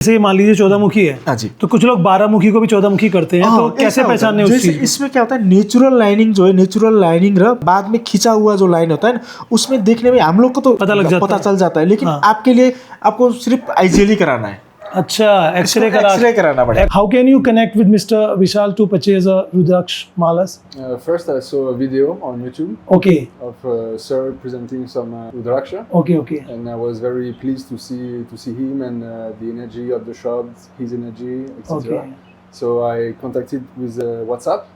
जैसे मान लीजिए 14 मुखी है। हाँ जी। तो कुछ लोग 12 मुखी को भी 14 मुखी करते हैं, तो कैसे पहचानने उस चीज? इसमें क्या होता है, नेचुरल लाइनिंग जो है, नेचुरल लाइनिंग बाद में खींचा हुआ जो लाइन होता है ना, उसमें देखने में हम लोग को तो पता चल जाता है, लेकिन आपके लिए आपको सिर्फ आईजीएलई कराना है। अच्छा, एक्सरे कराना पड़ेगा। How can you connect with mister Vishal to purchase a rudraksha malas? First, I saw a video on YouTube Okay. of Sir presenting some Rudraksha. Okay. And I was very pleased to see him and the energy of the shop, his energy, etc. Okay. So I contacted with WhatsApp,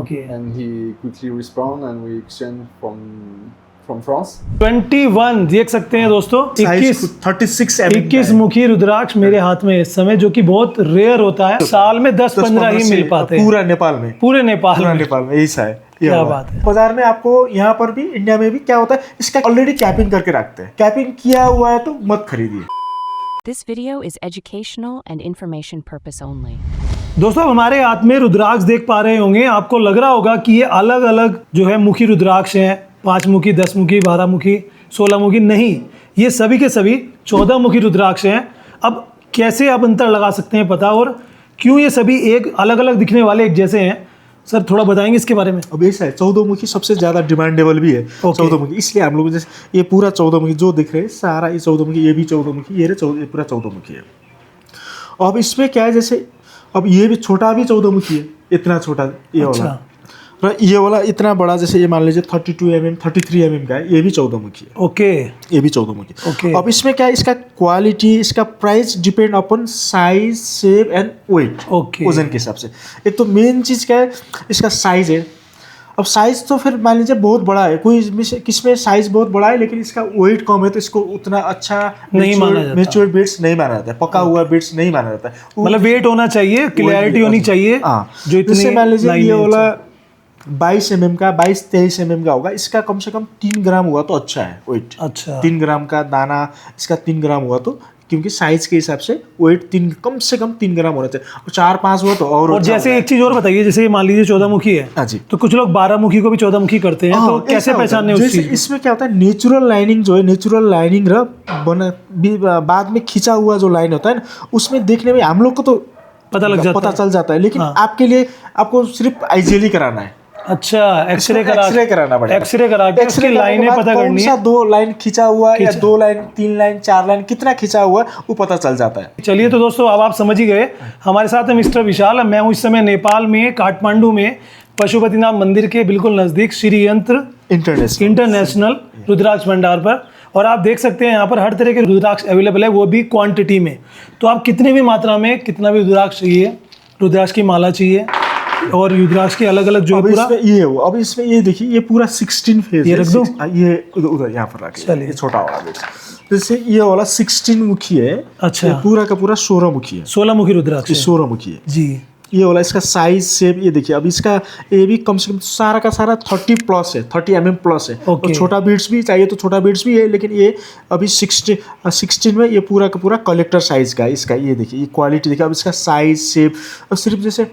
Okay. and he quickly responded, and we exchanged from France. 21 देख सकते हैं दोस्तों, 21 मुखी रुद्राक्ष मेरे हाथ में इस समय, जो कि बहुत रेयर होता है, साल में 10-15 ही मिल पाते हैं पूरे नेपाल में। ऐसा है, क्या बात है। बाजार में आपको यहाँ पर भी, इंडिया में भी क्या होता है, इसका ऑलरेडी कैपिंग करके रखते हैं। कैपिंग किया हुआ है तो मत खरीदिए। This video is educational and information purpose only. दोस्तों, हमारे हाथ में रुद्राक्ष देख पा रहे होंगे, आपको लग रहा होगा कि ये अलग अलग जो है मुखी रुद्राक्ष हैं, 5 मुखी, 10 मुखी, 12 मुखी, 16 मुखी। नहीं, ये सभी के सभी 14 मुखी रुद्राक्ष हैं। अब कैसे आप अंतर लगा सकते हैं पता, और क्यों ये सभी एक अलग अलग दिखने वाले एक जैसे हैं, सर थोड़ा बताएंगे इसके बारे में? अब ऐसा है, 14 मुखी सबसे ज़्यादा डिमांडेबल भी है। 14 मुखी, इसलिए हम लोग जैसे ये पूरा 14 मुखी जो दिख रहे हैं, सारा ये 14 मुखी, ये भी 14 मुखी, ये पूरा 14 मुखी है। अब इसमें क्या है, जैसे अब ये भी छोटा भी 14 मुखी है, इतना छोटा ये वाला, ये वाला इतना बड़ा, जैसे ये मान लीजिए 32 mm 33 mm का है, ये भी 14 मुखी है। ओके, ये भी 14 मुखी। अब इसमें क्या है, इसका क्वालिटी, इसका price depend upon size, shape and weight, वजन के हिसाब से। एक तो मेन चीज क्या है, इसका साइज है। अब साइज तो फिर मान लीजिए बहुत बड़ा है, कोई किसमें साइज बहुत बड़ा है लेकिन इसका वेट कम है, तो इसको उतना अच्छा नहीं माना जाता, मैच्योर बीट्स नहीं माना जाता है, पका हुआ बीट्स नहीं माना जाता है। मतलब वेट होना चाहिए, क्लियरिटी होनी चाहिए। जो इतने मान लीजिए ये वाला 22 mm का, 22-23 mm का होगा, इसका कम से कम 3 ग्राम हुआ तो अच्छा है वेट। अच्छा, 3 ग्राम का दाना, इसका 3 ग्राम हुआ तो, क्योंकि साइज के हिसाब से वेट कम से कम 3 ग्राम होना चाहिए, और 4-5 हुआ तो और जैसे एक चीज और बताइए, जैसे मान लीजिए 14 मुखी है। हाँ जी। तो कुछ लोग 12 मुखी को भी 14 मुखी करते हैं, तो कैसे पहचानने उस चीज? इसमें क्या होता है, नेचुरल लाइनिंग जो है, नेचुरल लाइनिंग बाद में खींचा हुआ जो लाइन होता है ना, उसमें देखने में हम लोग को तो पता चल जाता है, लेकिन आपके लिए आपको सिर्फ आईजीएलई कराना है। अच्छा, एक्सरे कराना पड़ेगा। एक्सरे करा के उसकी लाइनें पता करनी है, 2 लाइन खींचा हुआ है या 2 लाइन, 3 लाइन, 4 लाइन, कितना खींचा हुआ है वो पता चल जाता है। चलिए, तो दोस्तों अब आप समझ ही गए, हमारे साथ है मिस्टर विशाल। मैं हूँ इस समय नेपाल में, काठमांडू में, पशुपतिनाथ मंदिर के बिल्कुल नज़दीक श्री यंत्र इंटरनेशनल रुद्राक्ष भंडार पर। और आप देख सकते हैं यहाँ पर हर तरह के रुद्राक्ष अवेलेबल है, वो भी क्वांटिटी में। तो आप कितने भी मात्रा में, कितना भी रुद्राक्ष चाहिए, रुद्राक्ष की माला चाहिए और रुद्राक्ष के अलग अलग जो है पूरा ये हो। अब इसमें ये देखिए, ये पूरा 16 फेज, ये रख दो, ये उधर यहाँ पर रखिए, ये छोटा वाला जैसे ये वाला 16 मुखी है। अच्छा, पूरा का पूरा 16 मुखी है, 16 मुखी रुद्राक्ष, 16 मुखी है जी। ये वाला इसका साइज शेप ये देखिए। अब इसका ये भी कम से कम सारा का सारा 30 प्लस है, 30 mm प्लस है। और छोटा बीड्स भी चाहिए तो छोटा बीड्स भी है, लेकिन ये अभी 16 में ये पूरा का पूरा कलेक्टर साइज का इसका, ये देखिए, ये क्वालिटी देखिए। अब इसका साइज शेप, और सिर्फ जैसे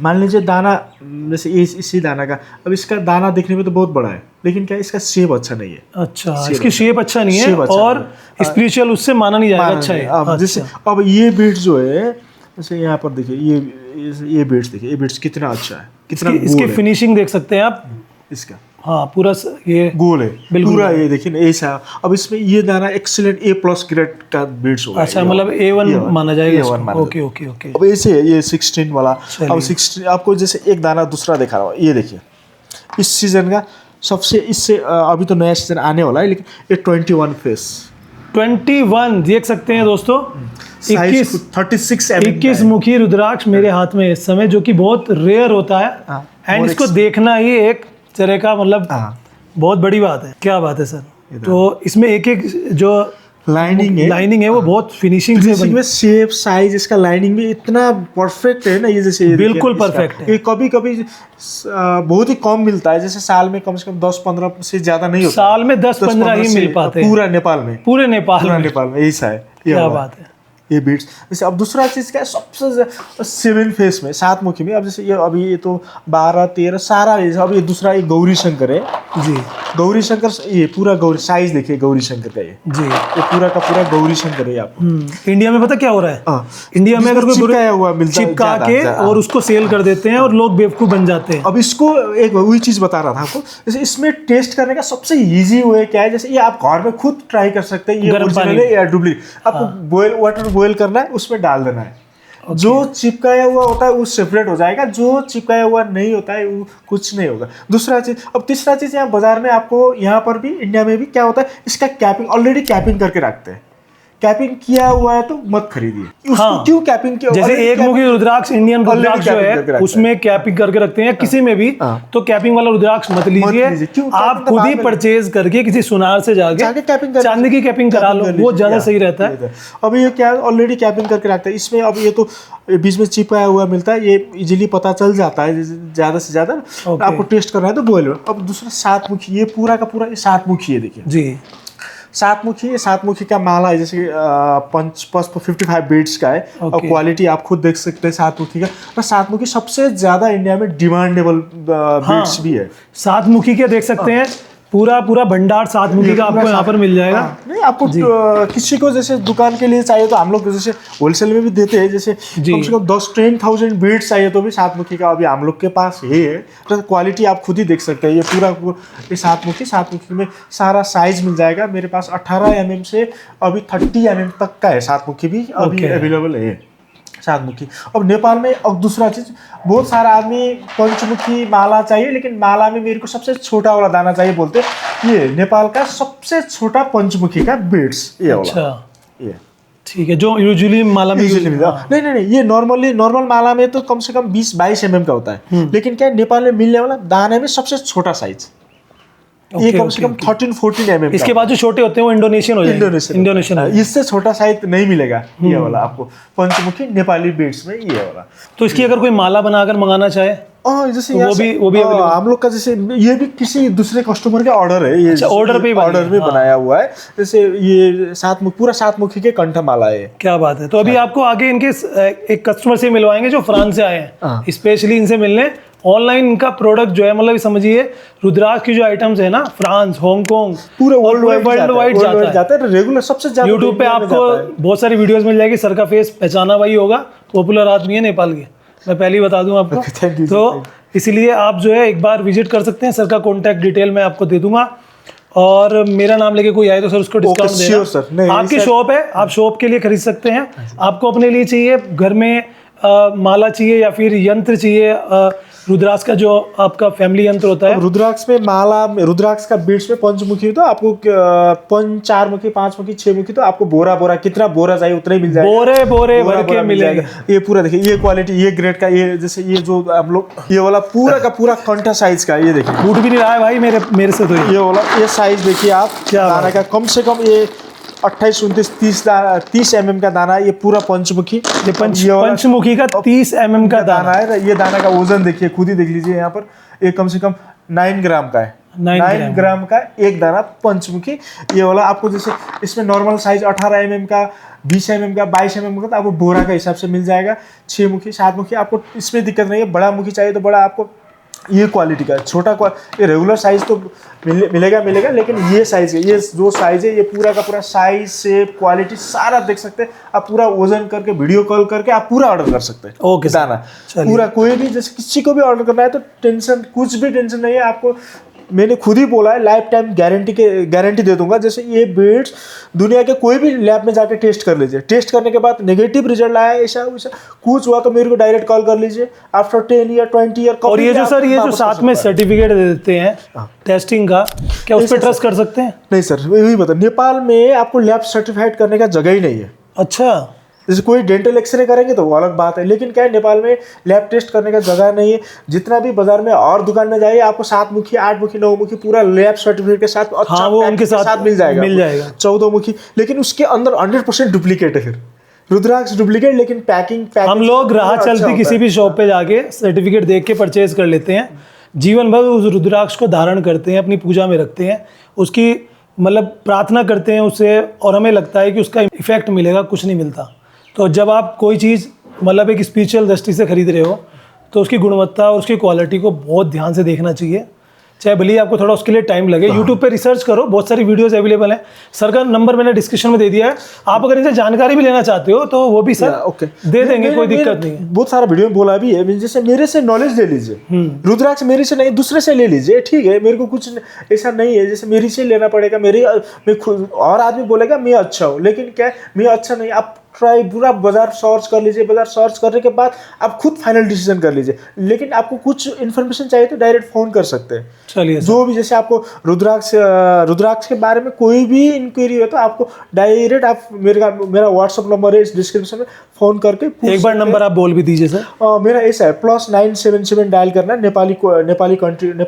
मान लीजिए दाना, जैसे इसी दाना का, अब इसका दाना देखने में तो बहुत बड़ा है, लेकिन क्या इसका शेप अच्छा नहीं है। अच्छा, इसकी शेप अच्छा नहीं है, और स्पिरिचुअल उससे माना नहीं जाएगा। अच्छा है। अब जैसे अब ये बीट जो है, जैसे यहाँ पर देखिए, ये बीट्स देखिए, ये बीट्स कितना अच्छा है, कितना इसकी फिनिशिंग देख सकते हैं आप इसका। हाँ, पूरा ये गोल है पूरा, ये देखिए ना ऐसा। अब इसमें ये दाना एक्सीलेंट A+ ग्रेड का बीड्स होगा। अच्छा, मतलब A1 माना जाएगा। ओके। अब ऐसे है ये 16 वाला। अब 16 आपको जैसे एक दाना दूसरा दिखा रहा हूँ, ये देखिए, इस सीजन का सबसे, इससे अभी तो नया सीजन आने वाला है, लेकिन ये 21 फेस 21 देख सकते हैं दोस्तों, 21 मुखी रुद्राक्ष मेरे हाथ में इस समय, जो कि बहुत रेयर होता है। एंड इसको देखना ही एक तरह का मतलब बहुत बड़ी बात है। क्या बात है सर। तो इसमें एक जो लाइनिंग है वो बहुत फिनिशिंग से शेप, साइज, इसका लाइनिंग भी इतना परफेक्ट है ना, ये जैसे बिल्कुल परफेक्ट है। ये कभी बहुत ही कम मिलता है, जैसे साल में कम से कम 10-15 से ज्यादा नहीं होता, साल में 10-15 ही मिल पाते हैं पूरे नेपाल में। ऐसा है। क्या बात है। ये बीट्स। जैसे अब दूसरा चीज़ क्या है, सबसे 7 फेस में 7 मुखी में, अब जैसे ये अभी ये तो 12 13 सारा है। अब ये दूसरा ये गौरी शंकर है जी गौरी शंकर, ये पूरा गौरी साइज देखिए गौरी शंकर का, जी। ये पूरा का पूरा गौरी शंकर है आपको। इंडिया में पता क्या हो रहा है? हाँ। इंडिया में अगर कोई चिपकाया हुआ मिलता है चिपका ज़्यादा, के ज़्यादा। और उसको सेल कर देते हैं और लोग बेवकूफ़ बन जाते हैं। अब इसको एक वही चीज़ बता रहा था आपको, जैसे इसमें टेस्ट करने का सबसे इजी वे क्या है, जैसे ये आप घर में खुद ट्राई कर सकते हैं, ये गर्म ओरिजिनल पानी है या डुप्लीकेट। आपको बॉयल वाटर बॉयल करना है, उसमें डाल देना है। जो चिपकाया हुआ होता है वो सेपरेट हो जाएगा, जो चिपकाया हुआ नहीं होता है वो कुछ नहीं होगा। दूसरा चीज़, अब तीसरा चीज़, यहाँ बाजार में आपको यहाँ पर भी इंडिया में भी क्या होता है, इसका कैपिंग ऑलरेडी कैपिंग करके रखते हैं। कैपिंग किया हुआ है तो मत खरीदिए उसको। हाँ। क्यों कैपिंग किया? जैसे एक मुखी रुद्राक्ष, इंडियन Already रुद्राक्ष जो capping करके है रखते उसमें कैपिंग करके रखते हैं, किसी में भी तो कैपिंग वाला रुद्राक्ष मत लीजिए। लीजिए। क्यों? आप capping तो खुद बाद ही में परचेज करके किसी सुनार से जाके जाके कैपिंग कर चांदी की कैपिंग करा लो, वो ज़्यादा सही रहता है। अब ये क्या ऑलरेडी कैपिंग करके रखता है इसमें। अब ये तो बीच में चिपकाया हुआ मिलता है, ये इजीली पता चल जाता है ज़्यादा से ज़्यादा। आपको टेस्ट करना है तो बोल लो। अब दूसरा 7 मुखी, ये पूरा का पूरा 7 मुखी है, देखिए जी। 7 मुखी है। 7 मुखी का माला है, जैसे 55 बीट्स का है और क्वालिटी आप खुद देख सकते हैं 7 मुखी का। और 7 मुखी सबसे ज़्यादा इंडिया में डिमांडेबल बीट्स भी है। 7 मुखी के देख सकते हैं, पूरा पूरा भंडार 7 मुखी का आपको यहाँ पर मिल जाएगा। नहीं, आपको किसी को जैसे दुकान के लिए चाहिए तो हम लोग जैसे होलसेल में भी देते हैं, जैसे कम से कम 10,000 बीट्स चाहिए तो भी 7 मुखी का अभी हम लोग के पास है। तो क्वालिटी आप खुद ही देख सकते हैं। ये पूरा ये 7 मुखी में सारा साइज मिल जाएगा। मेरे पास 18 mm से अभी 30 mm तक का है 7 मुखी भी अभी अवेलेबल है 7 मुखी। अब नेपाल में अब दूसरा चीज़, बहुत सारा आदमी पंचमुखी माला चाहिए, लेकिन माला में मेरे को सबसे छोटा वाला दाना चाहिए बोलते। ये नेपाल का सबसे छोटा पंचमुखी का बीड्स ये वाला। अच्छा, ये ठीक है, जो यूजुअली माला में Usually मिलता है। नहीं, ये नॉर्मल माला में तो कम से कम 20-22 mm का होता है, लेकिन क्या नेपाल में मिलने वाला दाने में सबसे छोटा साइज ये कम से कम 13-14 mm। इसके बाद जो छोटे होते हैं वो इंडोनेशियन हो जाएंगे। इंडोनेशियन हो इससे छोटा साइज नहीं मिलेगा ये वाला आपको पंचमुखी नेपाली बीड्स में, ये वाला। तो इसकी अगर कोई माला बनाकर मंगाना चाहे जैसे वो भी हम लोग का जैसे ये भी किसी दूसरे कस्टमर का ऑर्डर है। ये अच्छा, ऑर्डर पे बनाया हुआ है। जैसे ये पूरा 7 मुखी के कंठमाला है। क्या बात है। तो अभी आपको आगे इनके एक कस्टमर से मिलवाएंगे जो फ्रांस से आए हैं, स्पेशली इनसे मिलने। ऑनलाइन इनका प्रोडक्ट जो है, मतलब समझिए रुद्राक्ष की जो आइटम्स है ना, फ्रांस, हांगकांग, पूरे वर्ल्ड वाइड जाता है। रेगुलर सबसे ज्यादा यूट्यूब पे आपको बहुत सारी वीडियोस मिल जाएगी। सर का फेस पहचाना वही होगा, पॉपुलर आदमी है नेपाल के, मैं पहले ही बता दूं आपको। तो इसीलिए आप जो है एक बार विजिट कर सकते हैं। सर का कॉन्टैक्ट डिटेल मैं आपको दे दूंगा, और मेरा नाम लेके कोई आए तो सर उसको डिस्काउंट देना। आपकी शॉप है, आप शॉप के लिए खरीद सकते हैं। आपको अपने लिए चाहिए, घर में माला चाहिए या फिर यंत्र चाहिए, रुद्राक्ष का जो आपका फैमिली यंत्र होता है। रुद्राक्ष में माला, रुद्राक्ष का बीड्स में पंचमुखी तो आपको 4 मुखी 5 मुखी 6 मुखी तो आपको बोरा कितना बोरा चाहिए उतना ही मिल जाएगा। बोरे भर के मिलेगा। ये पूरा देखिए, ये क्वालिटी, ये ग्रेड का, ये जैसे ये जो हम लोग ये वाला पूरा का पूरा कंठा साइज का, ये देखिए फूट भी नहीं रहा है भाई मेरे से। तो ये वाला ये साइज देखिए आप, क्या दाना का कम से कम ये 28, 29, 30 mm का दाना है। ये पूरा पंचमुखी, ये पंचमुखी का 30 mm का दाना है। ये दाना का वजन देखिए, खुद ही देख लीजिए यहाँ पर, ये कम से कम 9 ग्राम का है। 9 ग्राम का एक दाना पंचमुखी ये वाला। आपको जैसे इसमें नॉर्मल साइज 18 mm का, 20 mm का, 22 mm का, तो आपको बोरा का हिसाब से मिल जाएगा। 6 मुखी 7 मुखी आपको इसमें दिक्कत नहीं है। बड़ा मुखी चाहिए तो बड़ा, आपको ये क्वालिटी का, छोटा ये रेगुलर साइज तो मिलेगा, लेकिन ये साइज है, ये जो साइज है, ये पूरा का पूरा साइज, शेप, क्वालिटी सारा देख सकते हैं आप। पूरा वजन करके वीडियो कॉल करके आप पूरा ऑर्डर कर सकते हैं। ओके दाना पूरा, कोई भी जैसे किसी को भी ऑर्डर करना है तो कुछ भी टेंशन नहीं है आपको। मैंने खुद ही बोला है, लाइफ टाइम गारंटी दे दूंगा। जैसे ये बीड्स दुनिया के कोई भी लैब में जाके टेस्ट कर लीजिए, टेस्ट करने के बाद नेगेटिव रिजल्ट आया, ऐसा कुछ हुआ तो मेरे को डायरेक्ट कॉल कर लीजिए। After 10 year 20 year. और ये जो सर, ये जो साथ में सर्टिफिकेट दे देते हैं टेस्टिंग का, क्या उस पर ट्रस्ट कर सकते हैं? नहीं सर, वही बता, नेपाल में आपको लैब सर्टिफाइड करने का जगह ही नहीं है। अच्छा, जैसे कोई डेंटल एक्सरे करेंगे तो वो अलग बात है, लेकिन क्या है, नेपाल में लैब टेस्ट करने का जगह नहीं है। जितना भी बाजार में और दुकान में जाइए, आपको 7 मुखी 8 मुखी 9 मुखी पूरा लैब सर्टिफिकेट के साथ, अच्छा वो उनके साथ मिल जाएगा 14 मुखी, लेकिन उसके अंदर 100% डुप्लीकेट है। फिर रुद्राक्ष डुप्लीकेट, लेकिन पैकिंग हम लोग राह चलती किसी भी शॉप पे जाके सर्टिफिकेट देख के परचेज कर लेते हैं। जीवन भर उस रुद्राक्ष को धारण करते हैं, अपनी पूजा में रखते हैं, उसकी मतलब प्रार्थना करते हैं उससे, और हमें लगता है कि उसका इफेक्ट मिलेगा, कुछ नहीं मिलता। तो जब आप कोई चीज़ मतलब एक स्पिरिचुअल दृष्टि से खरीद रहे हो तो उसकी गुणवत्ता और उसकी क्वालिटी को बहुत ध्यान से देखना चाहिए, चाहे भले ही आपको थोड़ा उसके लिए टाइम लगे। यूट्यूब पे रिसर्च करो, बहुत सारी वीडियोस अवेलेबल हैं। सर का नंबर मैंने डिस्क्रिप्शन में दे दिया है, आप अगर इनसे जानकारी भी लेना चाहते हो तो वो भी सर ओके दे देंगे, कोई दिक्कत नहीं है। बहुत सारा वीडियो में बोला भी है, जैसे मेरे से नॉलेज ले लीजिए, रुद्राक्ष मेरे से नहीं दूसरे से ले लीजिए, ठीक है, मेरे को कुछ ऐसा नहीं है जैसे मेरी से लेना पड़ेगा, मैं खुद, और आदमी बोलेगा मैं अच्छा हूँ, लेकिन क्या मैं अच्छा नहीं, आप ट्राई पूरा बाजार सर्च कर लीजिए, बाजार सर्च करने के बाद आप खुद फाइनल डिसीजन कर लीजिए। लेकिन आपको कुछ इन्फॉर्मेशन चाहिए तो डायरेक्ट फ़ोन कर सकते हैं। चलिए जो भी जैसे आपको रुद्राक्ष के बारे में कोई भी इंक्वायरी हो तो आपको डायरेक्ट आप मेरा व्हाट्सअप नंबर है इस डिस्क्रिप्शन में, फ़ोन करके एक बार नंबर आप बोल भी दीजिए सर। मेरा ऐसा है +977 डायल करना, नेपाल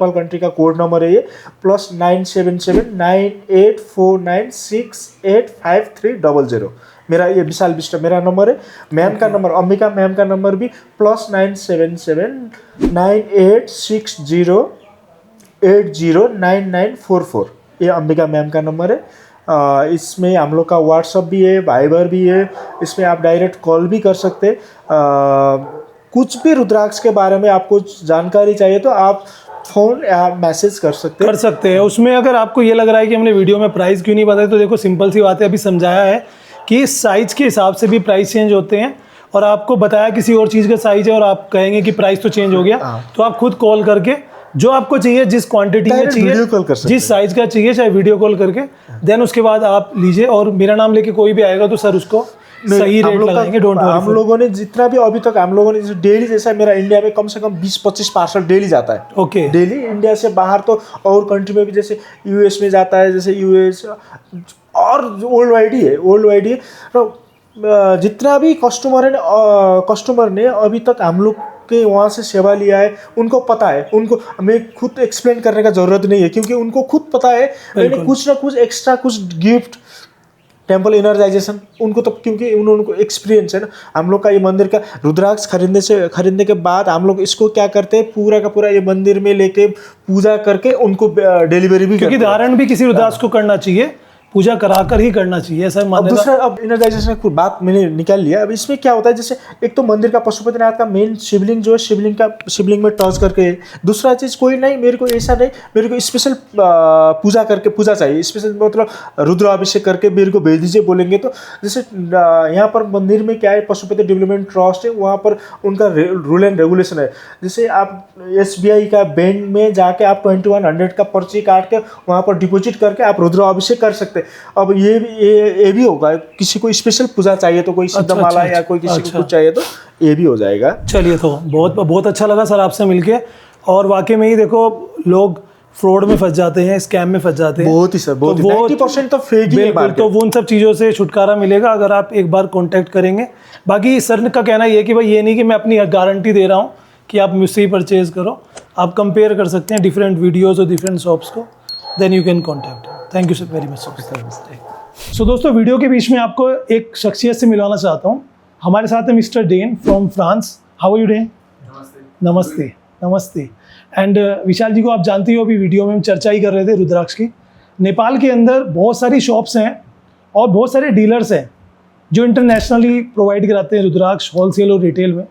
कंट्री का कोड नंबर है ये, +977 9849685300। मेरा ये विशाल बिष्ट मेरा नंबर है। मैम का नंबर, अंबिका मैम का नंबर भी +977 9860809944, ये अंबिका मैम का नंबर है। इसमें हम लोग का व्हाट्सअप भी है, वाइबर भी है, इसमें आप डायरेक्ट कॉल भी कर सकते हैं। कुछ भी रुद्राक्ष के बारे में आपको जानकारी चाहिए तो आप फ़ोन या मैसेज कर सकते हैं। उसमें अगर आपको ये लग रहा है कि हमने वीडियो में प्राइस क्यों नहीं बताया, तो देखो सिंपल सी बात है, अभी समझाया है कि साइज़ के हिसाब से भी प्राइस चेंज होते हैं, और आपको बताया किसी और चीज़ का साइज़ है और आप कहेंगे कि प्राइस तो चेंज हो गया, तो आप खुद कॉल करके जो आपको चाहिए, जिस क्वांटिटी में चाहिए, जिस साइज़ का चाहिए, चाहे वीडियो कॉल करके, देन उसके बाद आप लीजिए। और मेरा नाम लेके कोई भी आएगा तो सर उसको सही रेट लगाएंगे, डोंट वरी। हम लोगों ने जितना भी अभी तक हम लोगों ने डेली, जैसा मेरा इंडिया में कम से कम 20-25 पार्सल डेली जाता है। ओके, डेली इंडिया से बाहर तो और कंट्री में भी, जैसे यूएस में जाता है, जैसे यूएस और वर्ल्ड वाइड ही है। तो जितना भी कस्टमर ने अभी तक हम लोग के वहाँ से सेवा लिया है, उनको पता है, उनको हमें खुद एक्सप्लेन करने का ज़रूरत नहीं है, क्योंकि उनको खुद पता है मैंने कुछ ना कुछ एक्स्ट्रा, कुछ गिफ्ट, टेम्पल एनर्जाइजेशन, उनको तो क्योंकि उनको एक्सपीरियंस है ना। हम लोग का ये मंदिर का रुद्राक्ष खरीदने के बाद हम लोग इसको क्या करते हैं, पूरा का पूरा ये मंदिर में लेके पूजा करके उनको डिलीवरी भी, क्योंकि धारण भी किसी रुद्राक्ष को करना चाहिए, पूजा कराकर ही करना चाहिए सर। अब दूसरा, अब एनर्जाइजेशन की बात मैंने निकाल लिया। अब इसमें क्या होता है, जैसे एक तो मंदिर का पशुपतिनाथ का मेन शिवलिंग जो है, शिवलिंग में टच करके, दूसरा चीज़ कोई नहीं, मेरे को ऐसा नहीं, मेरे को स्पेशल पूजा चाहिए, स्पेशल मतलब रुद्राभिषेक करके मेरे को भेज दीजिए बोलेंगे तो। जैसे यहाँ पर मंदिर में क्या है, पशुपति डेवलपमेंट ट्रस्ट है, वहाँ पर उनका रूल एंड रेगुलेशन है। जैसे आप SBI का बैंक में जाके आप 2100 का पर्ची काट के वहाँ पर डिपॉजिट करके आप रुद्राभिषेक कर सकते हैं। अब ये भी होगा, किसी को स्पेशल पूजा चाहिए तो, कोई सिद्धमाला या कोई किसी को कुछ चाहिए तो ये भी हो जाएगा। चलिए, तो बहुत अच्छा लगा सर आपसे मिलके, और वाकई में ही देखो लोग फ्रॉड में फंस जाते हैं, स्कैम में फंस जाते हैं, बहुत ही सर, बहुत 90% तो फेक ही है। तो वो उन सब चीज़ों से छुटकारा मिलेगा अगर आप एक बार कांटेक्ट करेंगे। बाकी सर का कहना ये है कि भाई ये नहीं कि मैं अपनी गारंटी दे रहा हूँ कि आप मुझसे ही परचेज करो, आप कंपेयर कर सकते हैं डिफरेंट वीडियोज़ और डिफरेंट शॉप्स को, then you can contact. Thank you sir very much. So दोस्तों, वीडियो के बीच में आपको एक शख्सियत से मिलवाना चाहता हूँ। हमारे साथ है mister Den from France. How are you Den? नमस्ते। एंड विशाल जी को आप जानते हो, अभी वीडियो में हम चर्चा ही कर रहे थे रुद्राक्ष की। नेपाल के अंदर बहुत सारी शॉप्स हैं और बहुत सारे डीलर्स हैं जो इंटरनेशनली प्रोवाइड कराते हैं रुद्राक्ष, होलसेल और रिटेल में।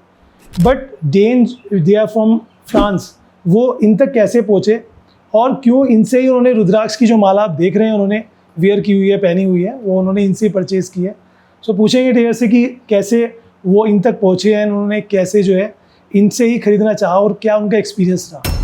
But Den they are from France, वो इन तक कैसे पहुँचे और क्यों इनसे ही उन्होंने रुद्राक्ष की जो माला आप देख रहे हैं उन्होंने वेयर की हुई है, पहनी हुई है, वो उन्होंने इनसे परचेज़ की है। सो पूछेंगे डेयर से कि कैसे वो इन तक पहुँचे हैं, उन्होंने कैसे जो है इनसे ही खरीदना चाहा और क्या उनका एक्सपीरियंस रहा।